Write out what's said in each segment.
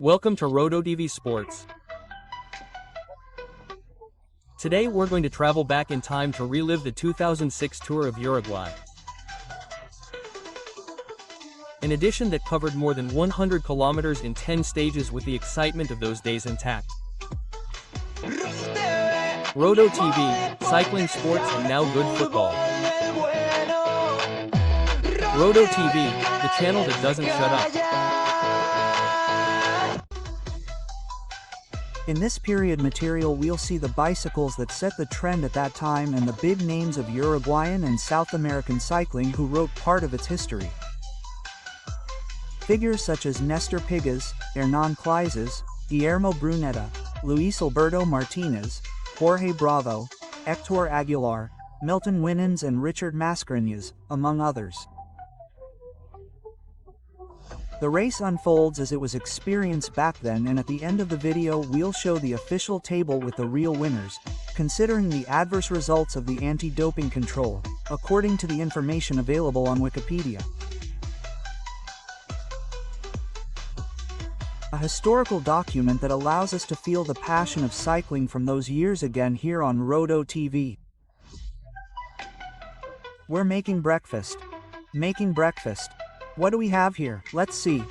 Welcome to RotoTV Sports. Today we're going to travel back in time to relive the 2006 Tour of Uruguay. An edition that covered more than 100 kilometers in 10 stages with the excitement of those days intact. RotoTV, cycling sports and now good football. RotoTV, the channel that doesn't shut up. In this period material we'll see the bicycles that set the trend at that time and the big names of Uruguayan and South American cycling who wrote part of its history. Figures such as Nestor Pigas, Hernan Cleizes, Guillermo Brunetta, Luis Alberto Martinez, Jorge Bravo, Hector Aguilar, Milton Winans and Richard Mascarenhas, among others. The race unfolds as it was experienced back then, and at the end of the video we'll show the official table with the real winners, considering the adverse results of the anti-doping control, according to the information available on Wikipedia. A historical document that allows us to feel the passion of cycling from those years again here on RotoTV. We're making breakfast. Making breakfast. What do we have here? Let's see.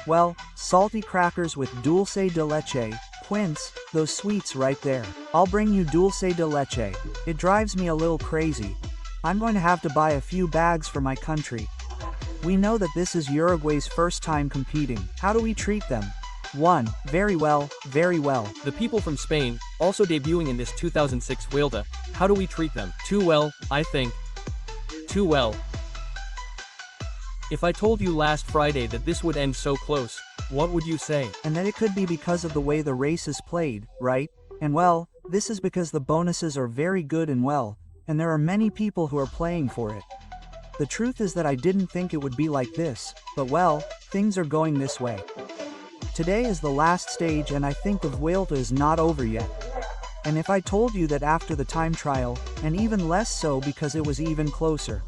Well, salty crackers with dulce de leche, quince, those sweets right there. I'll bring you dulce de leche. It drives me a little crazy. I'm going to have to buy a few bags for my country. We know that this is Uruguay's first time competing. How do we treat them? 1. Very well, very well. The people from Spain, also debuting in this 2006 Vuelta, how do we treat them? Too well, I think. Too well. If I told you last Friday that this would end so close, what would you say? And that it could be because of the way the race is played, right? And well, this is because the bonuses are very good and well, and there are many people who are playing for it. The truth is that I didn't think it would be like this, but well, things are going this way. Today is the last stage and I think the Vuelta is not over yet. And if I told you that after the time trial, and even less so because it was even closer.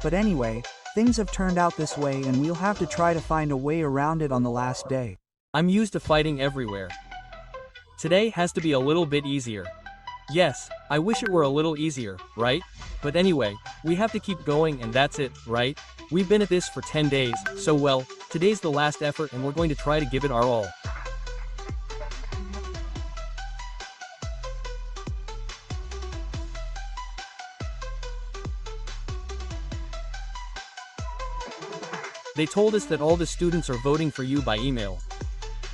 But anyway, things have turned out this way and we'll have to try to find a way around it on the last day. I'm used to fighting everywhere. Today has to be a little bit easier. Yes, I wish it were a little easier, right? But anyway, we have to keep going and that's it, right? We've been at this for 10 days, so well, today's the last effort and we're going to try to give it our all. They told us that all the students are voting for you by email.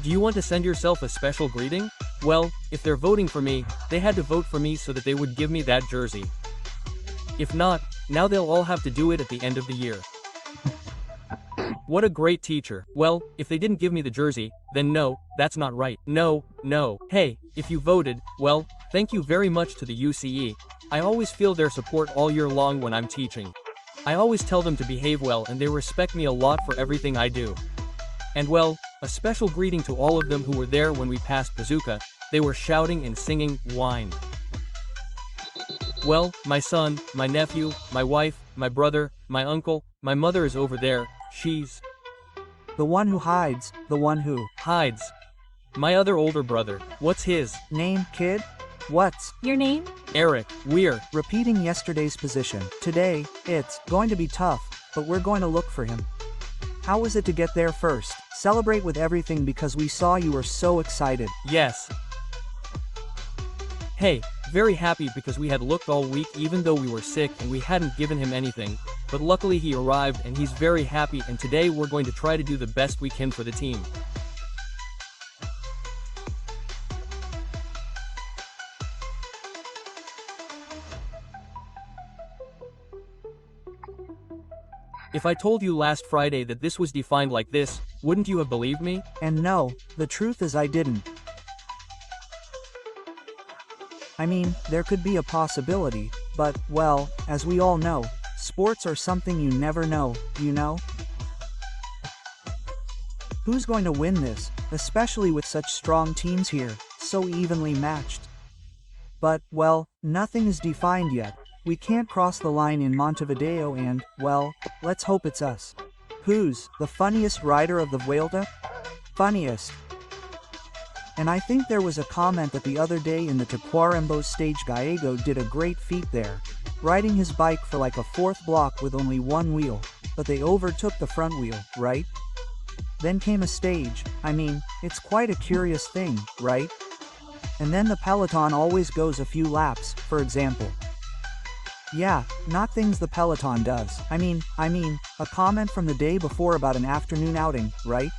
Do you want to send yourself a special greeting? Well, if they're voting for me, they had to vote for me so that they would give me that jersey. If not, now they'll all have to do it at the end of the year. What a great teacher. Well, if they didn't give me the jersey, then no, that's not right. No. Hey, if you voted, well, thank you very much to the UCE. I always feel their support all year long when I'm teaching. I always tell them to behave well and they respect me a lot for everything I do. And well, a special greeting to all of them who were there when we passed Bazooka. They were shouting and singing, "Wine." Well, my son, my nephew, my wife, my brother, my uncle, my mother is over there, she's The one who hides, the one who hides. My other older brother, what's his name, kid? What's your name? Eric, we're repeating yesterday's position. Today, it's going to be tough, but we're going to look for him. How was it to get there first? Celebrate with everything because we saw you were so excited. Yes. Hey, very happy because we had looked all week even though we were sick and we hadn't given him anything, but luckily he arrived and he's very happy and today we're going to try to do the best we can for the team. If I told you last Friday that this was defined like this, wouldn't you have believed me? And no, the truth is I didn't. I mean, there could be a possibility, but, well, as we all know, sports are something you never know, you know? Who's going to win this, especially with such strong teams here, so evenly matched? But, well, nothing is defined yet. We can't cross the line in Montevideo and, well, let's hope it's us. Who's the funniest rider of the Vuelta? Funniest. And I think there was a comment that the other day in the Tacuarembó stage Gallego did a great feat there, riding his bike for like a fourth block with only one wheel, but they overtook the front wheel, right? Then came a stage, I mean, it's quite a curious thing, right? And then the peloton always goes a few laps, for example. Yeah, not things the peloton does. I mean, a comment from the day before about an afternoon outing, right?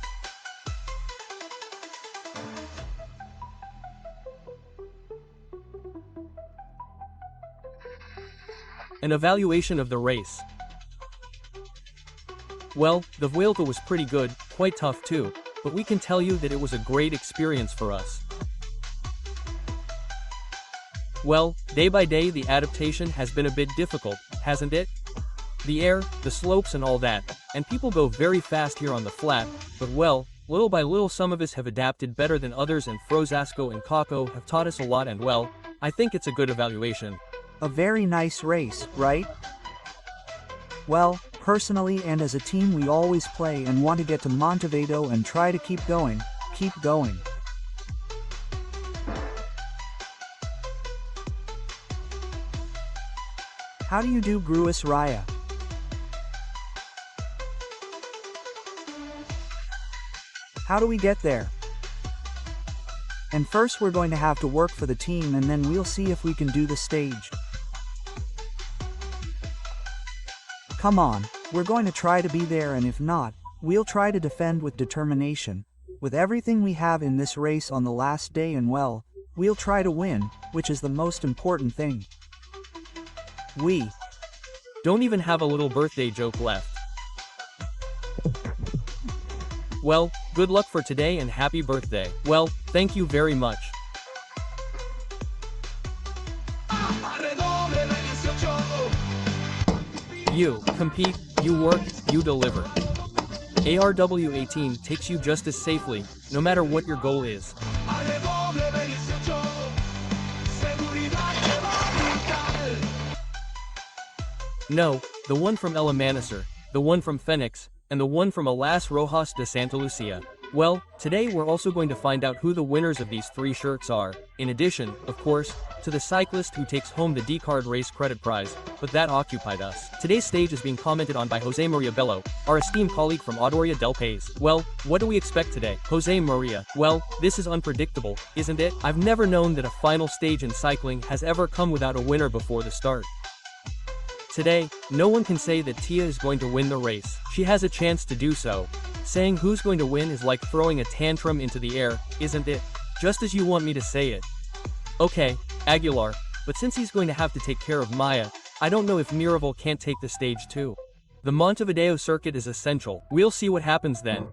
An evaluation of the race. Well, the Vuelta was pretty good, quite tough too, but we can tell you that it was a great experience for us. Well, day by day the adaptation has been a bit difficult, hasn't it? The air, the slopes and all that, and people go very fast here on the flat, but well, little by little some of us have adapted better than others, and Frosasco and Kako have taught us a lot, and well, I think it's a good evaluation. A very nice race, right? Well, personally and as a team we always play and want to get to Montevideo and try to keep going. How do you do, Gruis Raya? How do we get there? And first we're going to have to work for the team, and then we'll see if we can do the stage. Come on, we're going to try to be there, and if not, we'll try to defend with determination. With everything we have in this race on the last day, and well, we'll try to win, which is the most important thing. We don't even have a little birthday joke left. Well, good luck for today and happy birthday. Well, thank you very much. You compete, you work, you deliver. ARW18 takes you just as safely, no matter what your goal is. No, the one from El Amanecer, the one from Phoenix, and the one from Alas Rojas de Santa Lucia. Well, today we're also going to find out who the winners of these 3 shirts are, in addition, of course, to the cyclist who takes home the D-Card Race Credit Prize, but that occupied us. Today's stage is being commented on by Jose Maria Bello, our esteemed colleague from Audoria del País. Well, what do we expect today? Jose Maria. Well, this is unpredictable, isn't it? I've never known that a final stage in cycling has ever come without a winner before the start. Today, no one can say that Tia is going to win the race. She has a chance to do so. Saying who's going to win is like throwing a tantrum into the air, isn't it? Just as you want me to say it. Okay, Aguilar, but since he's going to have to take care of Maya, I don't know if Miraval can't take the stage too. The Montevideo circuit is essential. We'll see what happens then.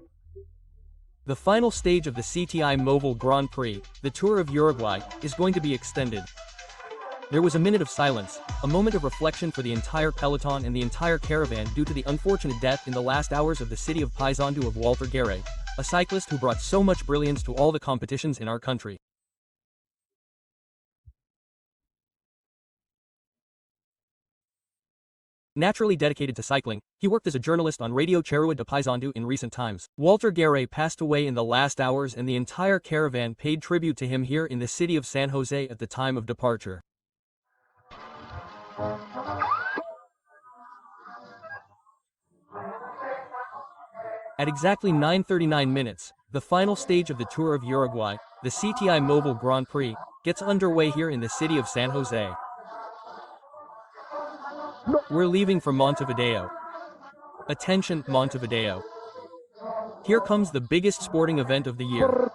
The final stage of the CTI Mobile Grand Prix, the Tour of Uruguay, is going to be extended. There was a minute of silence, a moment of reflection for the entire peloton and the entire caravan due to the unfortunate death in the last hours of the city of Paysandú of Walter Guerre, a cyclist who brought so much brilliance to all the competitions in our country. Naturally dedicated to cycling, he worked as a journalist on Radio Charrua de Paysandú in recent times. Walter Guerre passed away in the last hours, and the entire caravan paid tribute to him here in the city of San Jose at the time of departure. At exactly 9:39 minutes, the final stage of the Tour of Uruguay, the CTI Mobile Grand Prix, gets underway here in the city of San Jose. We're leaving for Montevideo. Attention, Montevideo. Here comes the biggest sporting event of the year.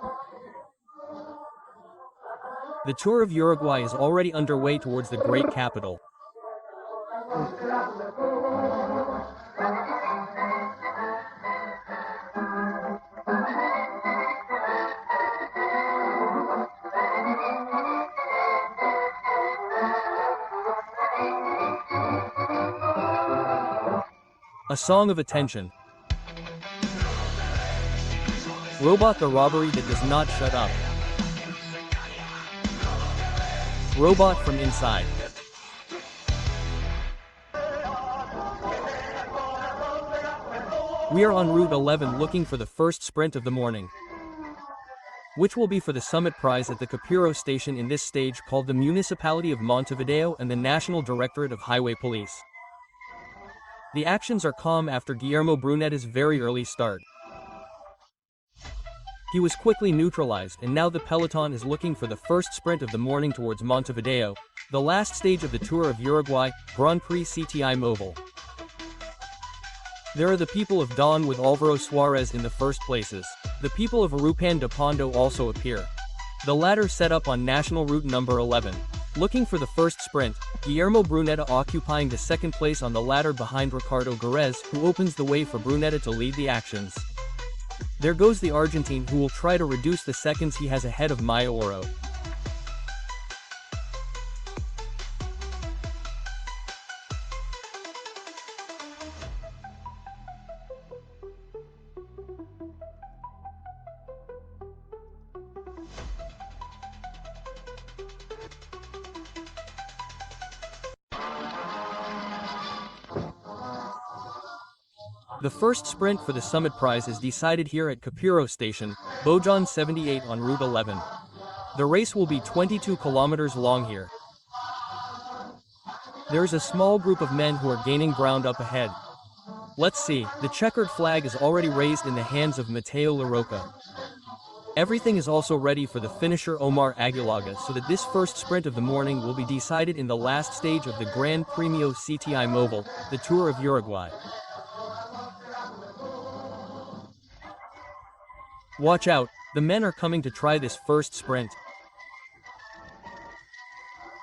The Tour of Uruguay is already underway towards the great capital. A song of attention. Robot, the robbery that does not shut up. Robot from inside. We are on Route 11 looking for the first sprint of the morning, which will be for the summit prize at the Capurro station in this stage called the Municipality of Montevideo and the National Directorate of Highway Police. The actions are calm after Guillermo Brunetta's very early start. He was quickly neutralized, and now the peloton is looking for the first sprint of the morning towards Montevideo, the last stage of the Tour of Uruguay, Grand Prix CTI Mobile. There are the people of Dawn with Alvaro Suarez in the first places. The people of Arupan de Pondo also appear. The latter set up on National Route number 11. Looking for the first sprint, Guillermo Brunetta occupying the second place on the ladder behind Ricardo Jerez, who opens the way for Brunetta to lead the actions. There goes the Argentine, who will try to reduce the seconds he has ahead of Maya Oro. The first sprint for the summit prize is decided here at Capurro Station, Bojan 78 on Route 11. The race will be 22 kilometers long here. There is a small group of men who are gaining ground up ahead. Let's see, the checkered flag is already raised in the hands of Mateo Larroca. Everything is also ready for the finisher Omar Aguilaga, so that this first sprint of the morning will be decided in the last stage of the Gran Premio CTI Mobile, the Tour of Uruguay. Watch out, the men are coming to try this first sprint.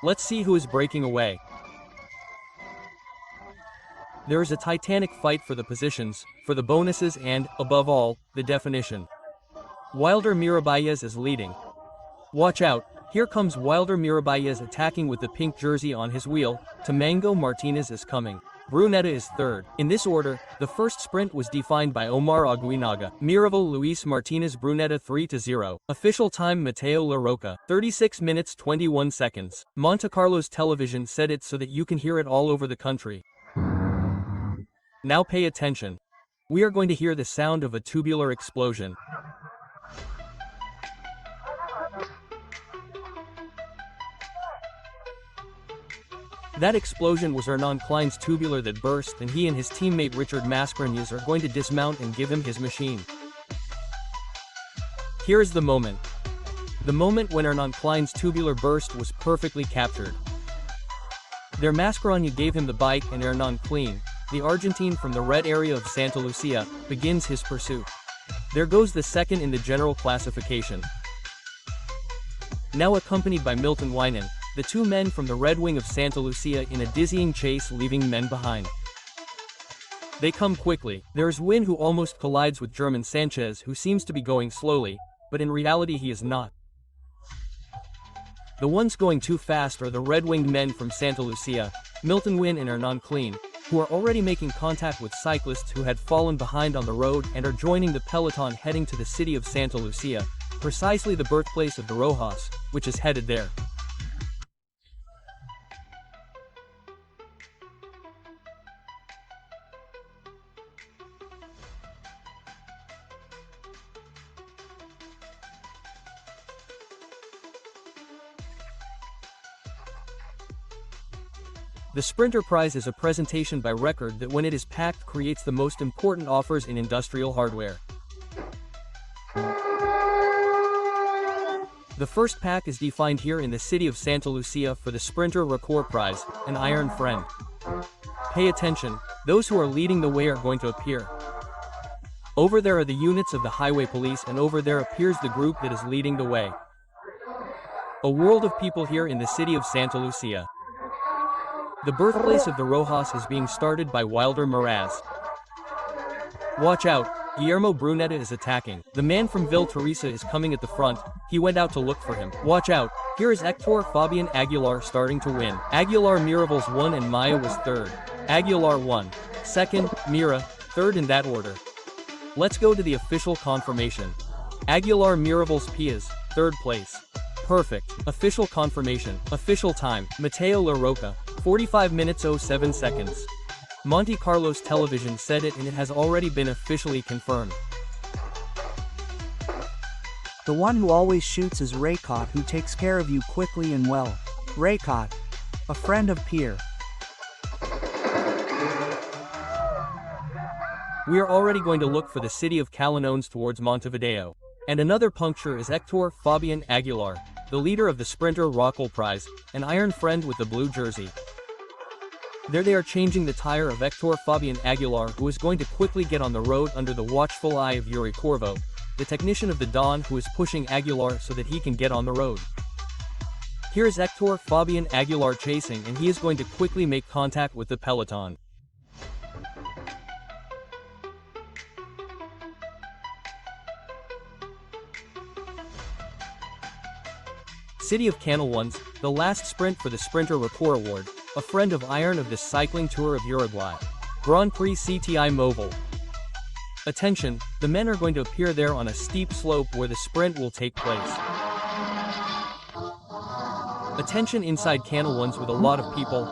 Let's see who is breaking away. There is a titanic fight for the positions, for the bonuses and, above all, the definition. Wilder Miraballes is leading. Watch out, here comes Wilder Miraballes attacking with the pink jersey on his wheel. Tamango Martinez is coming. Brunetta is third. In this order, the first sprint was defined by Omar Aguinaga. Miraval Luis Martinez Brunetta 3-0. Official time Mateo Larroca, 36 minutes 21 seconds. Monte Carlo's television said it so that you can hear it all over the country. Now pay attention. We are going to hear the sound of a tubular explosion. That explosion was Hernan Klein's tubular that burst, and he and his teammate Richard Mascarenhas are going to dismount and give him his machine. Here is the moment. The moment when Hernan Klein's tubular burst was perfectly captured. There Mascarenhas gave him the bike, and Hernan Klein, the Argentine from the red area of Santa Lucia, begins his pursuit. There goes the second in the general classification. Now accompanied by Milton Wienen, the two men from the Red Wing of Santa Lucia in a dizzying chase, leaving men behind. They come quickly. There is Win, who almost collides with German Sanchez, who seems to be going slowly, but in reality he is not. The ones going too fast are the red-winged men from Santa Lucia, Milton Win and Hernan Klein, who are already making contact with cyclists who had fallen behind on the road and are joining the peloton heading to the city of Santa Lucia, precisely the birthplace of the Rojas, which is headed there. The Sprinter Prize is a presentation by Record that when it is packed creates the most important offers in industrial hardware. The first pack is defined here in the city of Santa Lucia for the Sprinter Record Prize, an Iron Friend. Pay attention, those who are leading the way are going to appear. Over there are the units of the highway police, and over there appears the group that is leading the way. A world of people here in the city of Santa Lucia. The birthplace of the Rojas is being started by Wilder Miraz. Watch out, Guillermo Brunetta is attacking. The man from Villa Teresa is coming at the front, he went out to look for him. Watch out, here is Hector Fabian Aguilar starting to win. Aguilar Mirabals won and Maya was third. Aguilar won. Second, Mira, third in that order. Let's go to the official confirmation. Aguilar Mirabals Piaz, third place. Perfect. Official confirmation. Official time, Mateo Larroca, 45 minutes 07 seconds. Monte Carlo's television said it, and it has already been officially confirmed. The one who always shoots is Raikot, who takes care of you quickly and well. Raikot, a friend of Pierre. We are already going to look for the city of Calanones towards Montevideo. And another puncture is Hector Fabian Aguilar, the leader of the Sprinter Rockall Prize, an iron friend with the blue jersey. There they are changing the tire of Hector Fabian Aguilar, who is going to quickly get on the road under the watchful eye of Yuri Corvo, the technician of the Dawn, who is pushing Aguilar so that he can get on the road. Here is Hector Fabian Aguilar chasing, and he is going to quickly make contact with the peloton. City of Canelones, the last sprint for the Sprinter Rapport Award, a friend of iron of the cycling tour of Uruguay. Grand Prix CTI Mobile. Attention, the men are going to appear there on a steep slope where the sprint will take place. Attention inside Canelones with a lot of people,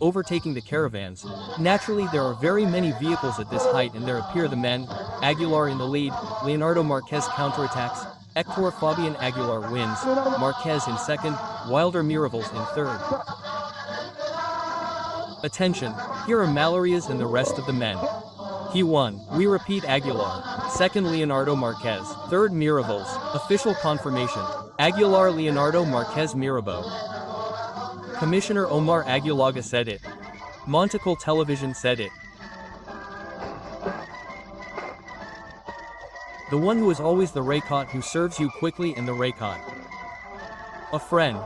overtaking the caravans. Naturally there are very many vehicles at this height, and there appear the men, Aguilar in the lead, Leonardo Marquez counterattacks, Hector Fabian Aguilar wins, Marquez in second, Wilder Miravalles in third. Attention, here are Malarias and the rest of the men. He won. We repeat Aguilar. Second Leonardo Marquez. Third Miravalles. Official confirmation. Aguilar Leonardo Marquez Mirabeau. Commissioner Omar Aguilaga said it. Montecarlo Television said it. The one who is always the Raikot, who serves you quickly, and the Raikot. A friend.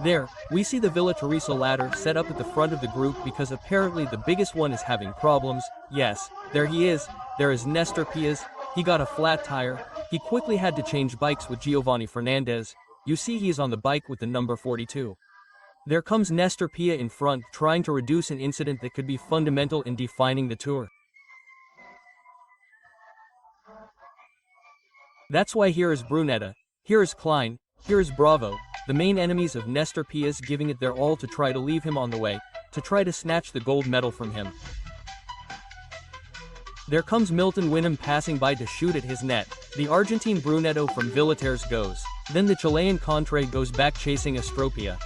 There, we see the Villa Teresa ladder set up at the front of the group because apparently the biggest one is having problems. Yes, there he is. There is Nestor Piaz. He got a flat tire. He quickly had to change bikes with Giovanni Fernandez. You see he is on the bike with the number 42. There comes Nestor Piaz in front, trying to reduce an incident that could be fundamental in defining the tour. That's why here is Brunetta, here is Klein, here is Bravo, the main enemies of Nestor Piaz, giving it their all to try to leave him on the way, to try to snatch the gold medal from him. There comes Milton Winham passing by to shoot at his net. The Argentine Brunetto from Villetares goes. Then the Chilean Contre goes back chasing Estropia.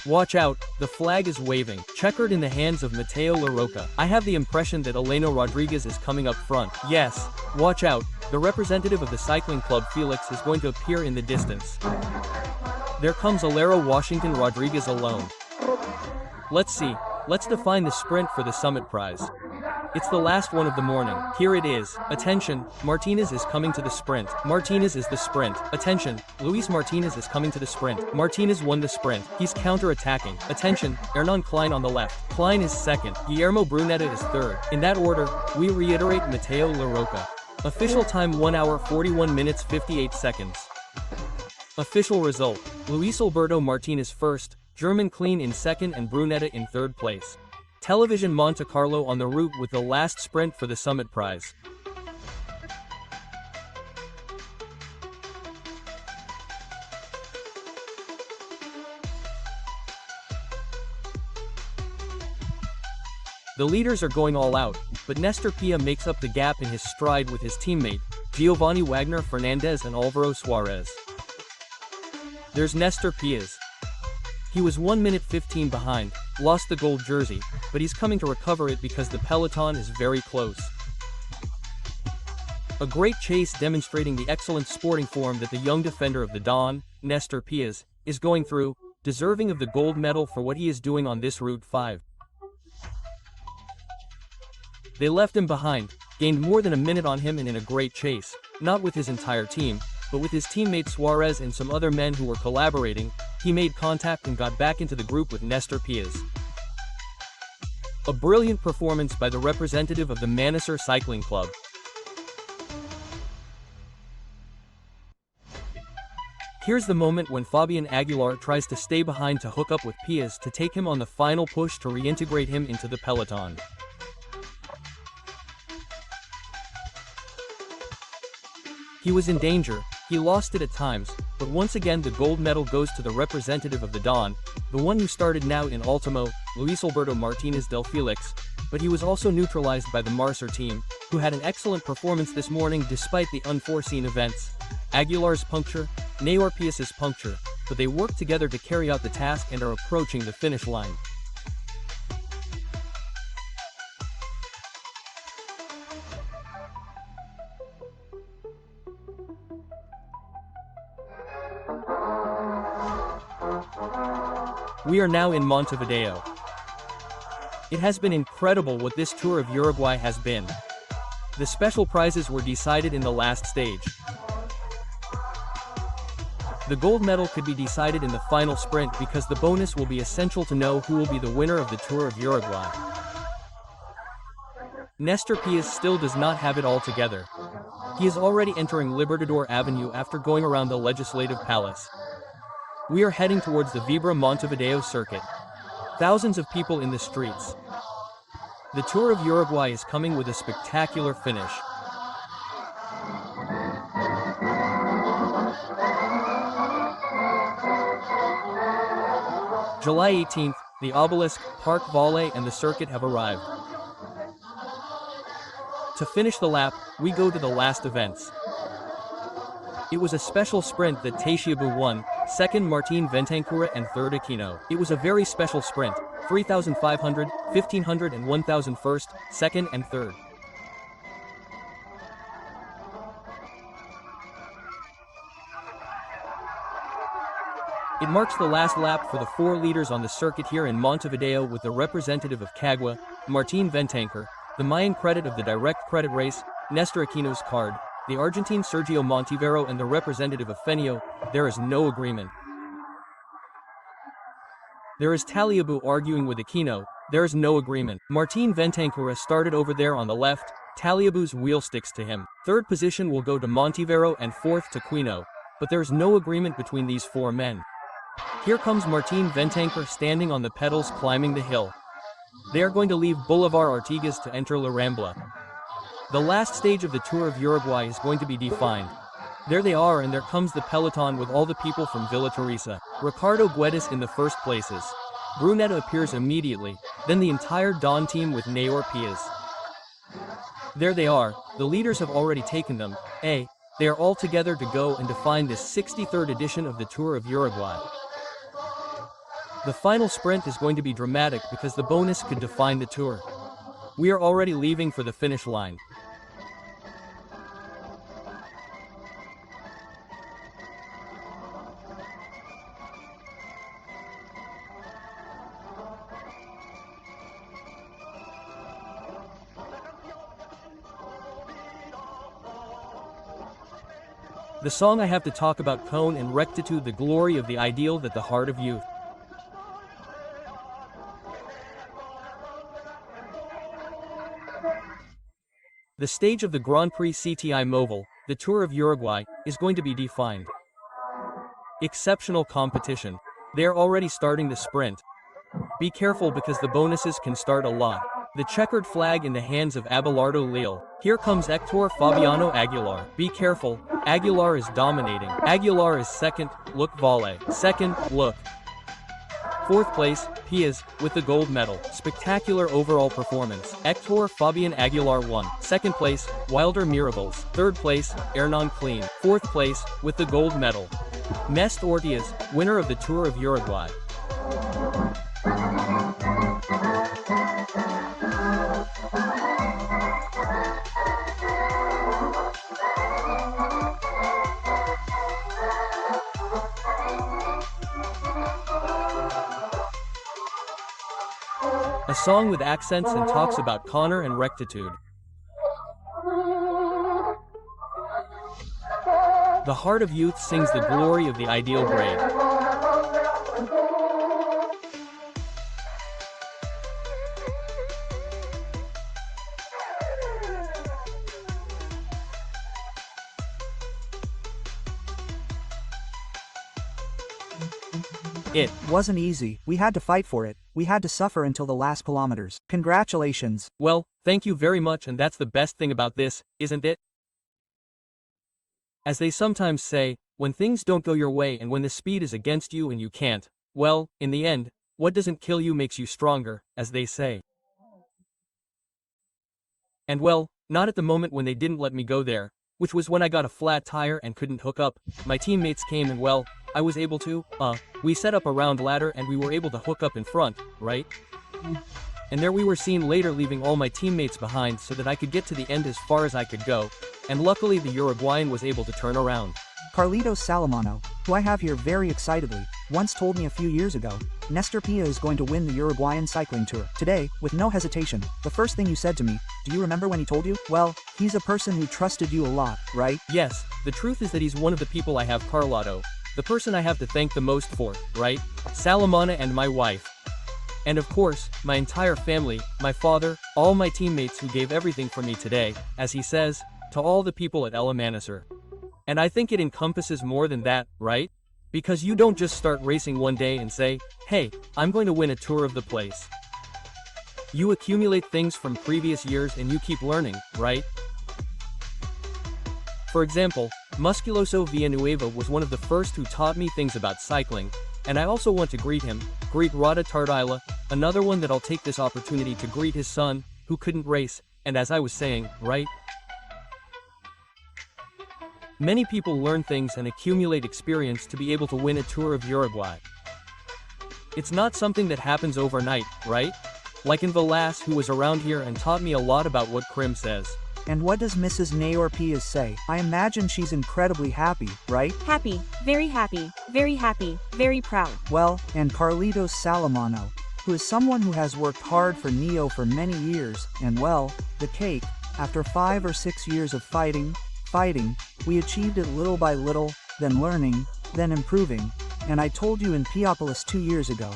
Watch out, the flag is waving, checkered in the hands of Mateo Larroca. I have the impression that Eleno Rodriguez is coming up front. Yes, watch out, the representative of the cycling club Felix is going to appear in the distance. There comes Alero Washington Rodriguez alone. Let's see, let's define the sprint for the Summit Prize. It's the last one of the morning. Here it is. Attention, Martinez is coming to the sprint. Martinez is the sprint. Attention, Luis Martinez is coming to the sprint. Martinez won the sprint. He's counter-attacking. Attention, Hernan Klein on the left. Klein is second. Guillermo Brunetta is third. In that order, we reiterate Mateo Larroca. Official time 1 hour 41 minutes 58 seconds. Official result, Luis Alberto Martinez first, German Klein in second, and Brunetta in third place. Television Monte Carlo on the route with the last sprint for the Summit Prize. The leaders are going all out, but Nestor Piaz makes up the gap in his stride with his teammate, Giovanni Wagner Fernandez and Alvaro Suarez. There's Nestor Piaz. He was 1 minute 15 behind, lost the gold jersey, but he's coming to recover it because the peloton is very close. A great chase demonstrating the excellent sporting form that the young defender of the Dawn, Nestor Piaz, is going through, deserving of the gold medal for what he is doing on this Route 5. They left him behind, gained more than a minute on him, and in a great chase, not with his entire team, but with his teammate Suarez and some other men who were collaborating, he made contact and got back into the group with Nestor Piaz. A brilliant performance by the representative of the Manisur Cycling Club. Here's the moment when Fabian Aguilar tries to stay behind to hook up with Piaz to take him on the final push to reintegrate him into the peloton. He was in danger, he lost it at times, but once again the gold medal goes to the representative of the Dawn, the one who started now in Ultimo, Luis Alberto Martinez del Felix, but he was also neutralized by the Marcer team, who had an excellent performance this morning despite the unforeseen events. Aguilar's puncture, Naor Pius's puncture, but they worked together to carry out the task and are approaching the finish line. We are now in Montevideo. It has been incredible what this Tour of Uruguay has been. The special prizes were decided in the last stage. The gold medal could be decided in the final sprint because the bonus will be essential to know who will be the winner of the Tour of Uruguay. Nestor Pius still does not have it all together. He is already entering Libertador Avenue after going around the Legislative Palace. We are heading towards the Vibra Montevideo circuit. Thousands of people in the streets. The Tour of Uruguay is coming with a spectacular finish. July 18th, the obelisk, Park Valle and the circuit have arrived. To finish the lap, we go to the last events. It was a special sprint that Teixeira won, second Martin Ventancura and third Aquino. It was a very special sprint, 3,500, 1,500 and 1,000 first, second and third. It marks the last lap for the 4 leaders on the circuit here in Montevideo with the representative of Cagua, Martin Ventancur, the Mayan credit of the direct credit race, Nestor Aquino's card, the Argentine Sergio Montivero and the representative of Fenio. There is no agreement. There is Taliabu arguing with Aquino. There is no agreement. Martin Ventancura started over there on the left, Taliabu's wheel sticks to him. Third position will go to Montivero and fourth to Aquino, but there is no agreement between these 4 men. Here comes Martin Ventancur standing on the pedals climbing the hill. They are going to leave Boulevard Artigas to enter La Rambla. The last stage of the Tour of Uruguay is going to be defined. There they are, and there comes the peloton with all the people from Villa Teresa. Ricardo Guedes in the first places. Brunetta appears immediately, then the entire Dawn team with Naor Pius. There they are, the leaders have already taken them. They are all together to go and define this 63rd edition of the Tour of Uruguay. The final sprint is going to be dramatic because the bonus could define the Tour. We are already leaving for the finish line. The song I have to talk about Cone and Rectitude, the glory of the ideal that the heart of youth. The stage of the Grand Prix CTI Mobile, the Tour of Uruguay, is going to be defined. Exceptional competition. They are already starting the sprint. Be careful because the bonuses can start a lot. The checkered flag in the hands of Abelardo Leal. Here comes Hector Fabiano Aguilar. Be careful, Aguilar is dominating. Aguilar is second, look Valle. Second, look. Fourth place, Piaz, with the gold medal. Spectacular overall performance. Hector Fabian Aguilar won. Second place, Wilder Mirables. Third place, Hernan Clean. Fourth place, with the gold medal. Mest Ortiz, winner of the Tour of Uruguay. A song with accents and talks about Connor and rectitude. The heart of youth sings the glory of the ideal grade. It wasn't easy. We had to fight for it. We had to suffer until the last kilometers. Congratulations. Well, thank you very much, and that's the best thing about this, isn't it? As they sometimes say, when things don't go your way and when the speed is against you and you can't, well, in the end, what doesn't kill you makes you stronger, as they say. And well, not at the moment when they didn't let me go there, which was when I got a flat tire and couldn't hook up. My teammates came and well, I was able to, we set up a round ladder and we were able to hook up in front, right? And there we were seen later leaving all my teammates behind so that I could get to the end as far as I could go, and luckily the Uruguayan was able to turn around. Carlitos Salamano, who I have here very excitedly, once told me a few years ago, Nestor Pia is going to win the Uruguayan cycling tour. Today, with no hesitation, the first thing you said to me, do you remember when he told you? Well, he's a person who trusted you a lot, right? Yes, the truth is that he's one of the people I have Carlotto, the person I have to thank the most for, right? Salamana and my wife. And of course, my entire family, my father, all my teammates who gave everything for me today, as he says, to all the people at Elamanisur. And I think it encompasses more than that, right? Because you don't just start racing one day and say, hey, I'm going to win a tour of the place. You accumulate things from previous years and you keep learning, right? For example, Musculoso Villanueva was one of the first who taught me things about cycling, and I also want to greet Rada Tardila, another one that I'll take this opportunity to greet his son, who couldn't race, and as I was saying, right? Many people learn things and accumulate experience to be able to win a tour of Uruguay. It's not something that happens overnight, right? Like in Velas, who was around here and taught me a lot about what Krim says. And what does Mrs. Naor Pias say? I imagine she's incredibly happy, right? Happy, very proud. Well, and Carlitos Salamano, who is someone who has worked hard for Neo for many years, and well, the cake, after 5 or 6 years of fighting, we achieved it little by little, then learning, then improving, and I told you in Piopolis 2 years ago,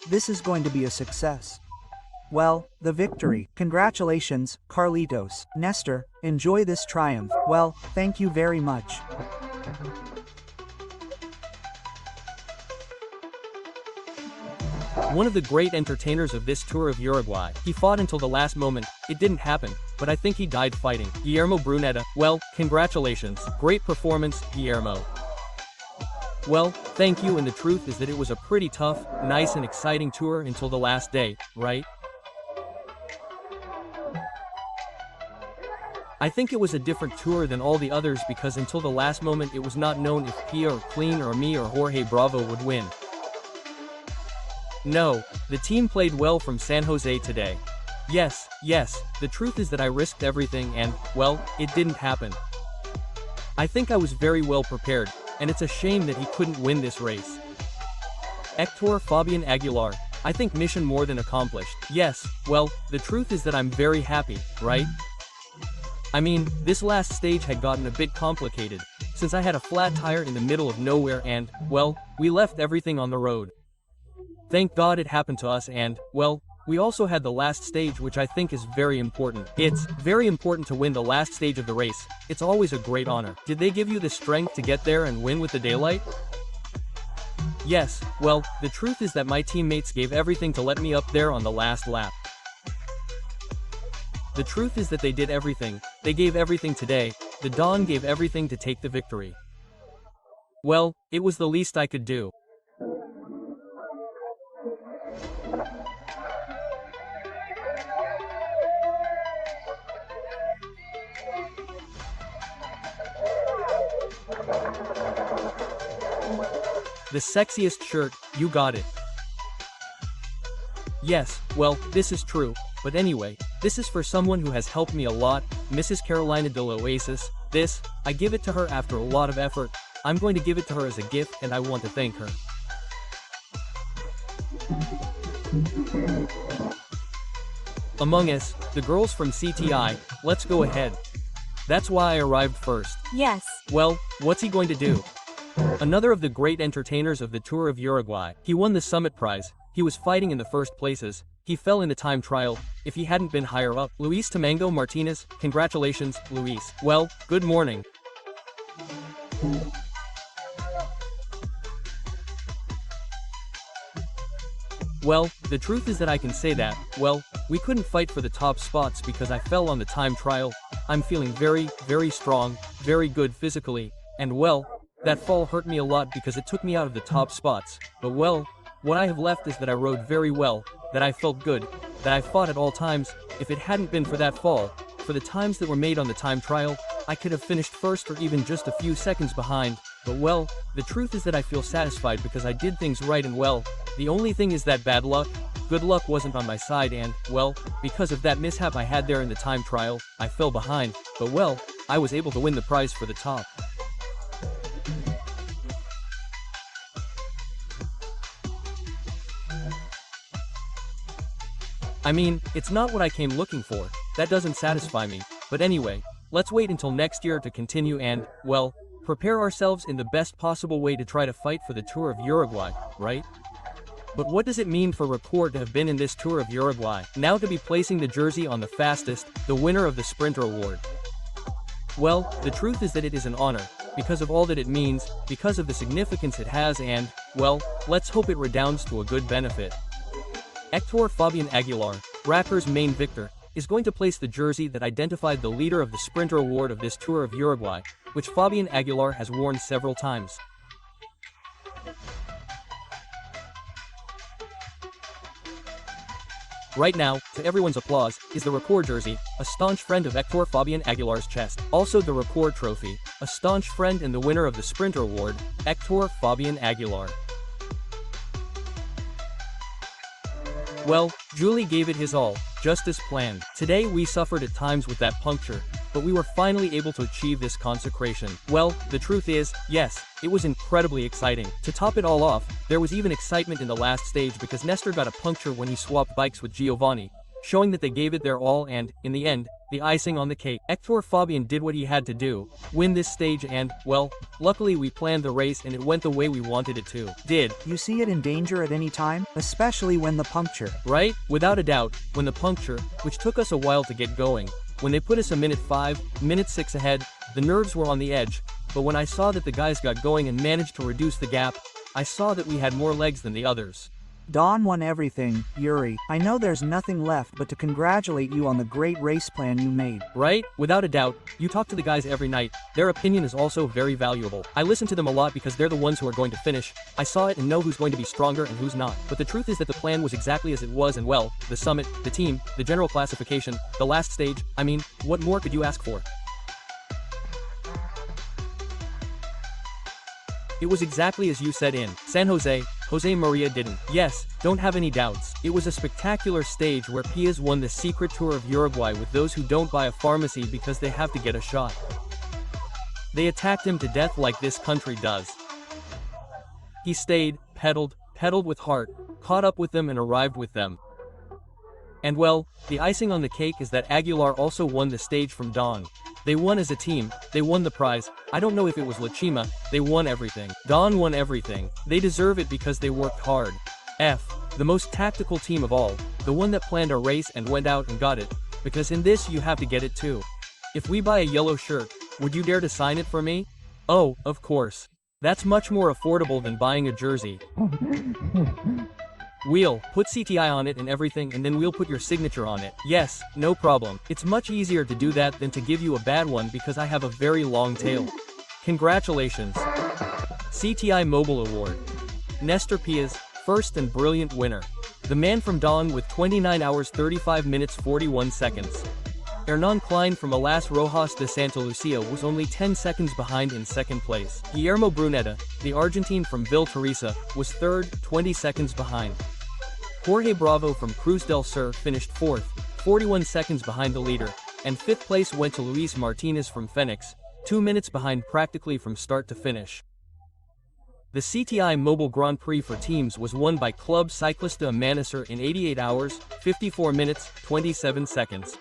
this is going to be a success. Well, the victory. Congratulations, Carlitos. Nestor, enjoy this triumph. Well, thank you very much. One of the great entertainers of this tour of Uruguay. He fought until the last moment. It didn't happen, but I think he died fighting. Guillermo Brunetta. Well, congratulations. Great performance, Guillermo. Well, thank you, and the truth is that it was a pretty tough, nice and exciting tour until the last day, right? I think it was a different tour than all the others because until the last moment it was not known if Pia or Clean or me or Jorge Bravo would win. No, the team played well from San Jose today. Yes, the truth is that I risked everything and, well, it didn't happen. I think I was very well prepared, and it's a shame that he couldn't win this race. Hector Fabian Aguilar, I think mission more than accomplished. Yes, well, the truth is that I'm very happy, right? I mean, this last stage had gotten a bit complicated, since I had a flat tire in the middle of nowhere and, well, we left everything on the road. Thank God it happened to us and, well, we also had the last stage which I think is very important. It's very important to win the last stage of the race. It's always a great honor. Did they give you the strength to get there and win with the daylight? Yes, well, the truth is that my teammates gave everything to let me up there on the last lap. The truth is that they did everything. They gave everything today. The Dawn gave everything to take the victory. Well, it was the least I could do. The sexiest shirt, you got it. Yes, well, this is true, but anyway, this is for someone who has helped me a lot, Mrs. Carolina de Oasis. This, I give it to her after a lot of effort. I'm going to give it to her as a gift and I want to thank her. Among Us, the girls from CTI, let's go ahead. That's why I arrived first. Yes. Well, what's he going to do? Another of the great entertainers of the Tour of Uruguay. He won the Summit Prize. He was fighting in the first places. He fell in the time trial. If he hadn't been higher up. Luis Tamango Martinez, congratulations, Luis. Well, good morning. Well, the truth is that I can say that, well, we couldn't fight for the top spots because I fell on the time trial. I'm feeling very, very strong, very good physically, And well, that fall hurt me a lot because it took me out of the top spots. But well, what I have left is that I rode very well, that I felt good, that I fought at all times. If it hadn't been for that fall, for the times that were made on the time trial, I could have finished first or even just a few seconds behind. But well, the truth is that I feel satisfied because I did things right and well. The only thing is that bad luck, good luck wasn't on my side and, well, because of that mishap I had there in the time trial, I fell behind. But well, I was able to win the prize for the top. I mean, it's not what I came looking for. That doesn't satisfy me. But anyway, let's wait until next year to continue and, well, prepare ourselves in the best possible way to try to fight for the Tour of Uruguay, right? But what does it mean for Record to have been in this Tour of Uruguay? Now to be placing the jersey on the fastest, the winner of the Sprinter Award. Well, the truth is that it is an honor, because of all that it means, because of the significance it has and, well, let's hope it redounds to a good benefit. Hector Fabian Aguilar, Rapper's main victor, is going to place the jersey that identified the leader of the Sprinter Award of this Tour of Uruguay, which Fabian Aguilar has worn several times. Right now, to everyone's applause, is the Record jersey, a staunch friend of Hector Fabian Aguilar's chest. Also the Record trophy, a staunch friend and the winner of the Sprinter Award, Hector Fabian Aguilar. Well, Julie gave it his all, just as planned. Today we suffered at times with that puncture, but we were finally able to achieve this consecration. Well, the truth is, yes, it was incredibly exciting. To top it all off, there was even excitement in the last stage because Nestor got a puncture when he swapped bikes with Giovanni, showing that they gave it their all and, in the end, the icing on the cake. Hector Fabian did what he had to do, win this stage and, well, luckily we planned the race and it went the way we wanted it to. Did You see it in danger at any time, especially when the puncture. right? Without a doubt, when the puncture, which took us a while to get going, when they put us a minute 5, minute 6 ahead, the nerves were on the edge, but when I saw that the guys got going and managed to reduce the gap, I saw that we had more legs than the others. Don won everything, Yuri. I know there's nothing left but to congratulate you on the great race plan you made. Right? Without a doubt, you talk to the guys every night. Their opinion is also very valuable. I listen to them a lot because they're the ones who are going to finish. I saw it and know who's going to be stronger and who's not. But the truth is that the plan was exactly as it was and well, the summit, the team, the general classification, the last stage, I mean, what more could you ask for? It was exactly as you said in San Jose. Jose Maria didn't. Yes, don't have any doubts. It was a spectacular stage where Piaz won the secret Tour of Uruguay with those who don't buy a pharmacy because they have to get a shot. They attacked him to death like this country does. He stayed, pedaled with heart, caught up with them and arrived with them. And well, the icing on the cake is that Aguilar also won the stage from Don. They won as a team, they won the prize. I don't know if it was La Chima, they won everything. Don won everything. They deserve it because they worked hard. The most tactical team of all, the one that planned a race and went out and got it. Because in this you have to get it too. If we buy a yellow shirt, would you dare to sign it for me? Oh, of course. That's much more affordable than buying a jersey. We'll put CTI on it and everything and then we'll put your signature on it. Yes, no problem. It's much easier to do that than to give you a bad one because I have a very long tail. Congratulations. CTI Mobile Award. Nestor Piaz, first and brilliant winner. The man from Don with 29 hours 35 minutes 41 seconds. Hernan Klein from Alas Rojas de Santa Lucia was only 10 seconds behind in second place. Guillermo Brunetta, the Argentine from Villa Teresa, was third, 20 seconds behind. Jorge Bravo from Cruz del Sur finished fourth, 41 seconds behind the leader, and fifth place went to Luis Martinez from Phoenix, 2 minutes behind practically from start to finish. The CTI Mobile Grand Prix for teams was won by Club Ciclista Amanecer in 88 hours, 54 minutes, 27 seconds.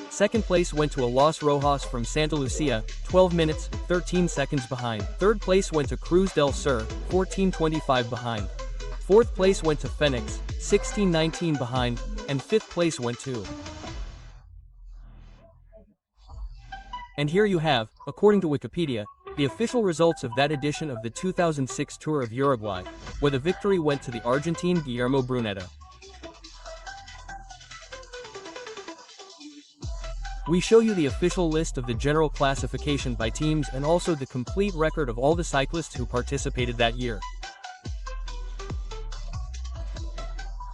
Second place went to Alas Rojas from Santa Lucia, 12 minutes, 13 seconds behind. Third place went to Cruz del Sur, 14:25 behind. Fourth place went to Phoenix, 16:19 behind, and fifth place went to. And here you have, according to Wikipedia, the official results of that edition of the 2006 Tour of Uruguay, where the victory went to the Argentine Guillermo Brunetta. We show you the official list of the general classification by teams and also the complete record of all the cyclists who participated that year.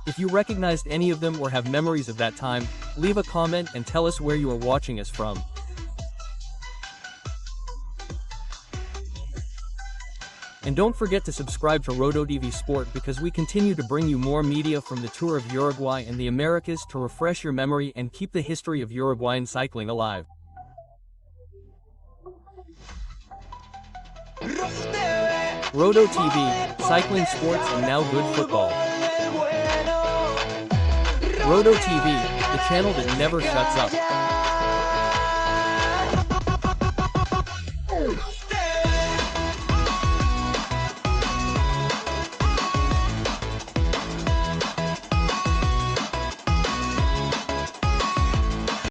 If you recognized any of them or have memories of that time, leave a comment and tell us where you are watching us from. And don't forget to subscribe to RotoTV Sport because we continue to bring you more media from the Tour of Uruguay and the Americas to refresh your memory and keep the history of Uruguayan cycling alive. RotoTV, cycling sports and now good football. RotoTV, the channel that never shuts up.